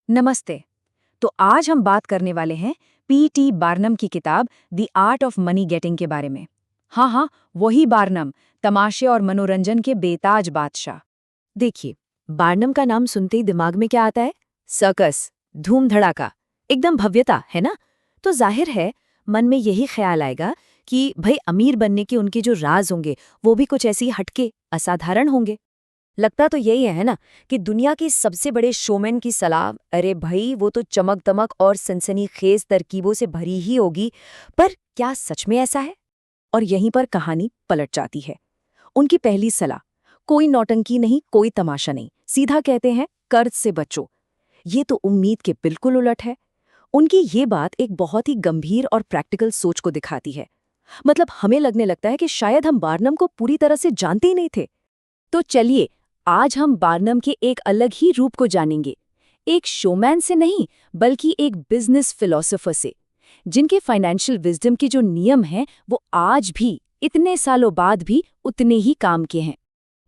नमस्ते। तो आज हम बात करने वाले हैं P.T. बार्नम की किताब the art of money getting के बारे में। हाँ, वही बार्नम, तमाशे और मनोरंजन के बेताज बादशाह। देखिए, बार्नम का नाम सुनते ही दिमाग में क्या आता है? सर्कस, धूम धड़ाका, एकदम भव्यता, है ना? तो जाहिर है मन में यही ख्याल आएगा कि भाई अमीर बनने के उनके जो राज होंगे वो भी कुछ ऐसे ही हटके असाधारण होंगे। लगता तो यही है ना कि दुनिया के सबसे बड़े शोमैन की सलाह, अरे भाई वो तो चमक दमक और सनसनीखेज तरकीबों से भरी ही होगी। पर क्या सच में ऐसा है? और यहीं पर कहानी पलट जाती है। उनकी पहली सलाह, कोई नौटंकी नहीं, कोई तमाशा नहीं, सीधा कहते हैं कर्ज से बचो। ये तो उम्मीद के बिल्कुल उलट है। उनकी ये बात एक बहुत ही गंभीर और प्रैक्टिकल सोच को दिखाती है। मतलब हमें लगने लगता है कि शायद हम बार्नम को पूरी तरह से जानते ही नहीं थे। तो चलिए, आज हम बार्नम के एक अलग ही रूप को जानेंगे। एक शोमैन से नहीं, बल्कि एक बिजनेस फिलोसोफर से, जिनके फाइनेंशियल विजडम के जो नियम हैं वो आज भी, इतने सालों बाद भी उतने ही काम के हैं।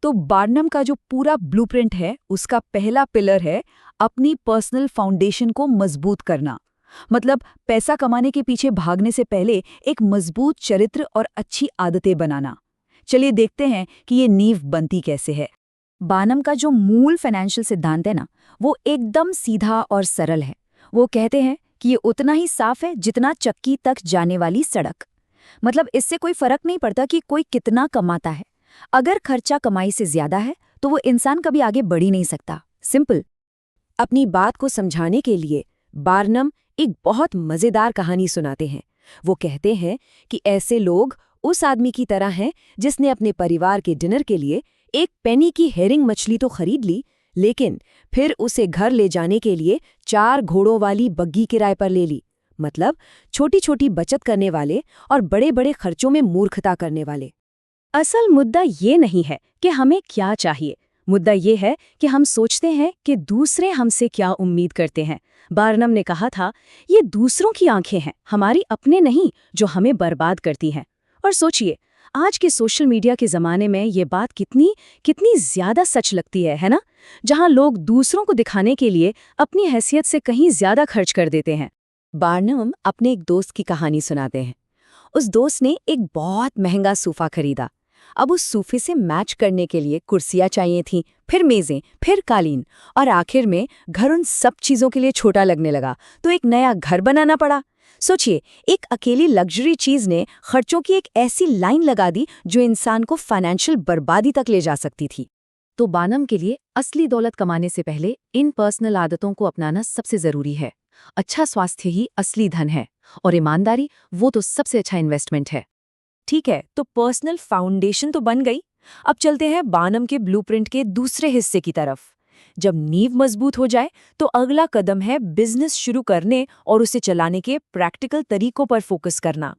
तो बार्नम का जो पूरा ब्लूप्रिंट है, उसका पहला पिलर है अपनी पर्सनल फाउंडेशन को मजबूत करना। मतलब पैसा कमाने के पीछे भागने से पहले एक मजबूत चरित्र और अच्छी आदतें बनाना। चलिए देखते हैं कि ये नींव बनती कैसे है। बार्नम का जो मूल फाइनेंशियल सिद्धांत है ना, वो एकदम सीधा और सरल है। वो कहते हैं कि ये उतना ही साफ है जितना चक्की तक जाने वाली सड़क। मतलब इससे कोई फर्क नहीं पड़ता कि कोई कितना कमाता है। अगर खर्चा कमाई से ज्यादा है तो वो इंसान कभी आगे बढ़ ही नहीं सकता। सिंपल। अपनी बात को समझाने के लिए बार्नम एक बहुत मजेदार कहानी सुनाते हैं। वो कहते हैं कि ऐसे लोग उस आदमी की तरह हैं जिसने अपने परिवार के डिनर के लिए एक पेनी की हेरिंग मछली तो खरीद ली, लेकिन फिर उसे घर ले जाने के लिए 4 घोड़ों वाली बग्गी किराए पर ले ली। मतलब छोटी छोटी बचत करने वाले और बड़े बड़े खर्चों में मूर्खता करने वाले। असल मुद्दा ये नहीं है कि हमें क्या चाहिए। मुद्दा ये है कि हम सोचते हैं कि दूसरे हमसे क्या उम्मीद करते हैं। बार्नम ने कहा था, ये दूसरों की आंखें हैं, हमारी अपने नहीं, जो हमें बर्बाद करती हैं। और सोचिए, आज के सोशल मीडिया के ज़माने में ये बात कितनी कितनी ज़्यादा सच लगती है ना? जहां लोग दूसरों को दिखाने के लिए अपनी हैसियत से कहीं ज़्यादा खर्च कर देते हैं। बार्नम अपने एक दोस्त की कहानी सुनाते हैं। उस दोस्त ने एक बहुत महंगा सोफा खरीदा। अब उस सोफे से मैच करने के लिए कुर्सियां चाहिए थीं, फिर मेजें, फिर कालीन, और आखिर में घर उन सब चीजों के लिए छोटा लगने लगा, तो एक नया घर बनाना पड़ा। सोचिए, एक अकेली लग्जरी चीज ने खर्चों की एक ऐसी लाइन लगा दी जो इंसान को फाइनेंशियल बर्बादी तक ले जा सकती थी। तो बार्नम के लिए असली दौलत कमाने से पहले इन पर्सनल आदतों को अपनाना सबसे जरूरी है। अच्छा स्वास्थ्य ही असली धन है, और ईमानदारी वो तो सबसे अच्छा इन्वेस्टमेंट है। ठीक है, तो पर्सनल फाउंडेशन तो बन गई। अब चलते हैं बार्नम के ब्लूप्रिंट के दूसरे हिस्से की तरफ। जब नींव मजबूत हो जाए तो अगला कदम है बिजनेस शुरू करने और उसे चलाने के प्रैक्टिकल तरीकों पर फोकस करना।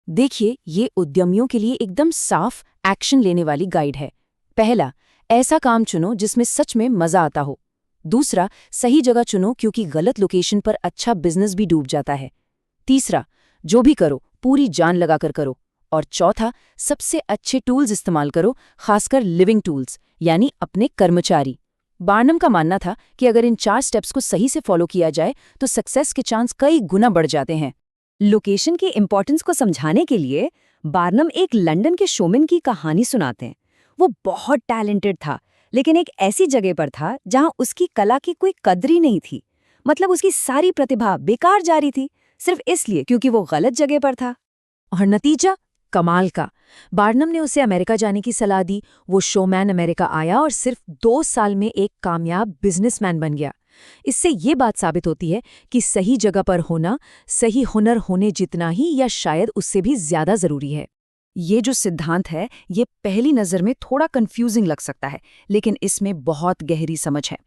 देखिए, ये उद्यमियों के लिए एकदम साफ एक्शन लेने वाली गाइड है। पहला, ऐसा काम चुनो जिसमें सच में मजा आता हो। दूसरा, सही जगह चुनो क्योंकि गलत लोकेशन पर अच्छा बिजनेस भी डूब जाता है। तीसरा, जो भी करो पूरी जान लगाकर करो। और चौथा, सबसे अच्छे टूल्स इस्तेमाल करो, खासकर लिविंग टूल्स, यानी अपने कर्मचारी। बार्नम का मानना था कि अगर इन 4 स्टेप्स को सही से फॉलो किया जाए तो सक्सेस के चांस कई गुना बढ़ जाते हैं। लोकेशन के इम्पोर्टेंस को समझाने के लिए बार्नम एक लंदन के शोमैन की कहानी सुनाते हैं। वो बहुत टैलेंटेड था, लेकिन एक ऐसी जगह पर था जहां उसकी कला की कोई कद्र ही नहीं थी। मतलब उसकी सारी प्रतिभा बेकार जा रही थी, सिर्फ इसलिए क्योंकि वो गलत जगह पर था। और नतीजा कमाल का। बार्नम ने उसे अमेरिका जाने की सलाह दी। वो शोमैन अमेरिका आया और सिर्फ 2 साल में एक कामयाब बिजनेसमैन बन गया। इससे ये बात साबित होती है कि सही जगह पर होना सही हुनर होने जितना ही या शायद उससे भी ज्यादा जरूरी है। ये जो सिद्धांत है, ये पहली नजर में थोड़ा कंफ्यूजिंग लग सकता है, लेकिन इसमें बहुत गहरी समझ है।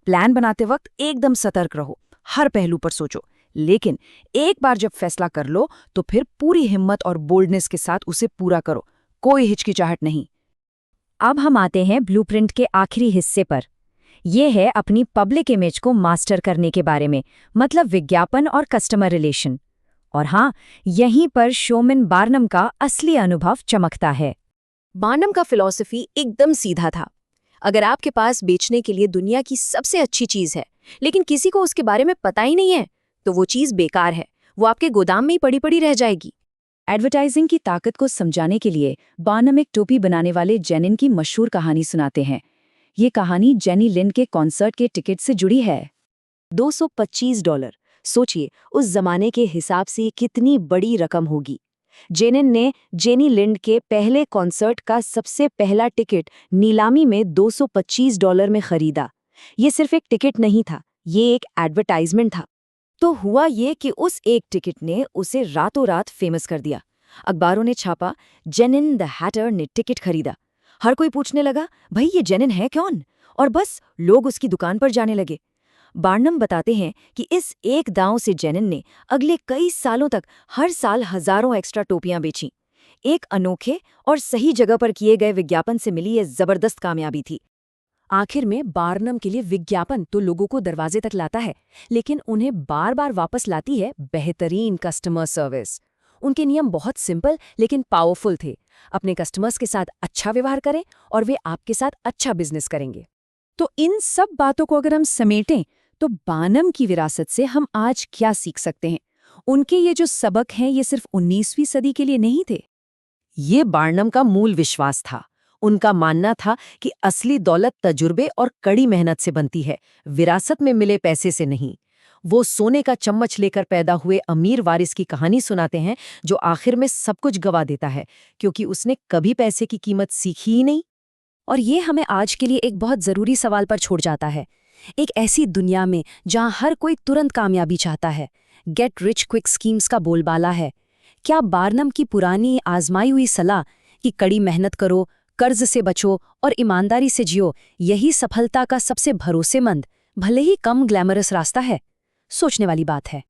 प्लान बनाते वक्त एकदम सतर्क रहो, हर पहलू पर सोचो, लेकिन एक बार जब फैसला कर लो तो फिर पूरी हिम्मत और बोल्डनेस के साथ उसे पूरा करो, कोई हिचकिचाहट नहीं। अब हम आते हैं ब्लूप्रिंट के आखिरी हिस्से पर। यह है अपनी पब्लिक इमेज को मास्टर करने के बारे में, मतलब विज्ञापन और कस्टमर रिलेशन। और हाँ, यहीं पर शोमैन बार्नम का असली अनुभव चमकता है। बार्नम का फिलॉसफी एकदम सीधा था। अगर आपके पास बेचने के लिए दुनिया की सबसे अच्छी चीज है, लेकिन किसी को उसके बारे में पता ही नहीं है, तो वो चीज़ बेकार है, वो आपके गोदाम में ही पड़ी पड़ी रह जाएगी। एडवर्टाइजिंग की ताकत को समझाने के लिए बार्नम एक टोपी बनाने वाले जेनिन की मशहूर कहानी सुनाते हैं। ये कहानी जेनी लिन के कॉन्सर्ट के टिकट से जुड़ी है। $225। सोचिए उस जमाने के हिसाब से कितनी बड़ी रकम होगी। जेनिन ने जेनी लिंड के पहले कॉन्सर्ट का सबसे पहला टिकट नीलामी में $225 में खरीदा। ये सिर्फ एक टिकट नहीं था, ये एक एडवर्टाइजमेंट था। तो हुआ ये कि उस एक टिकट ने उसे रातों रात फेमस कर दिया। अखबारों ने छापा, जेनिन द हैटर ने टिकट खरीदा। हर कोई पूछने लगा, भाई ये जेनिन है कौन? और बस लोग उसकी दुकान पर जाने लगे। बार्नम बताते हैं कि इस एक दांव से जेनिन ने अगले कई सालों तक हर साल हजारों एक्स्ट्रा टोपियां बेचीं। एक अनोखे और सही जगह पर किए गए विज्ञापन से मिली ये जबरदस्त कामयाबी थी। आखिर में बार्नम के लिए विज्ञापन तो लोगों को दरवाजे तक लाता है, लेकिन उन्हें बार बार वापस लाती है बेहतरीन कस्टमर सर्विस। उनके नियम बहुत सिंपल लेकिन पावरफुल थे। अपने कस्टमर्स के साथ अच्छा व्यवहार करें और वे आपके साथ अच्छा बिजनेस करेंगे। तो इन सब बातों को अगर हम समेटें तो बार्नम की विरासत से हम आज क्या सीख सकते हैं? उनके ये जो सबक हैं ये सिर्फ 19वीं सदी के लिए नहीं थे। ये बार्नम का मूल विश्वास था। उनका मानना था कि असली दौलत तजुर्बे और कड़ी मेहनत से बनती है, विरासत में मिले पैसे से नहीं। वो सोने का चम्मच लेकर पैदा हुए अमीर वारिस की कहानी सुनाते हैं, जो आखिर में सब कुछ गवा देता है, क्योंकि उसने कभी पैसे की कीमत सीखी ही नहीं। और ये हमें आज के लिए एक बहुत ज़रूरी सवाल पर छोड़ जाता है। एक ऐसी दुनिया में जहां हर कोई तुरंत कामयाबी चाहता है, गेट रिच क्विक स्कीम्स का बोलबाला है, क्या बार्नम की पुरानी आजमाई हुई सलाह कि कड़ी मेहनत करो, कर्ज से बचो और ईमानदारी से जियो, यही सफलता का सबसे भरोसेमंद, भले ही कम ग्लैमरस रास्ता है? सोचने वाली बात है।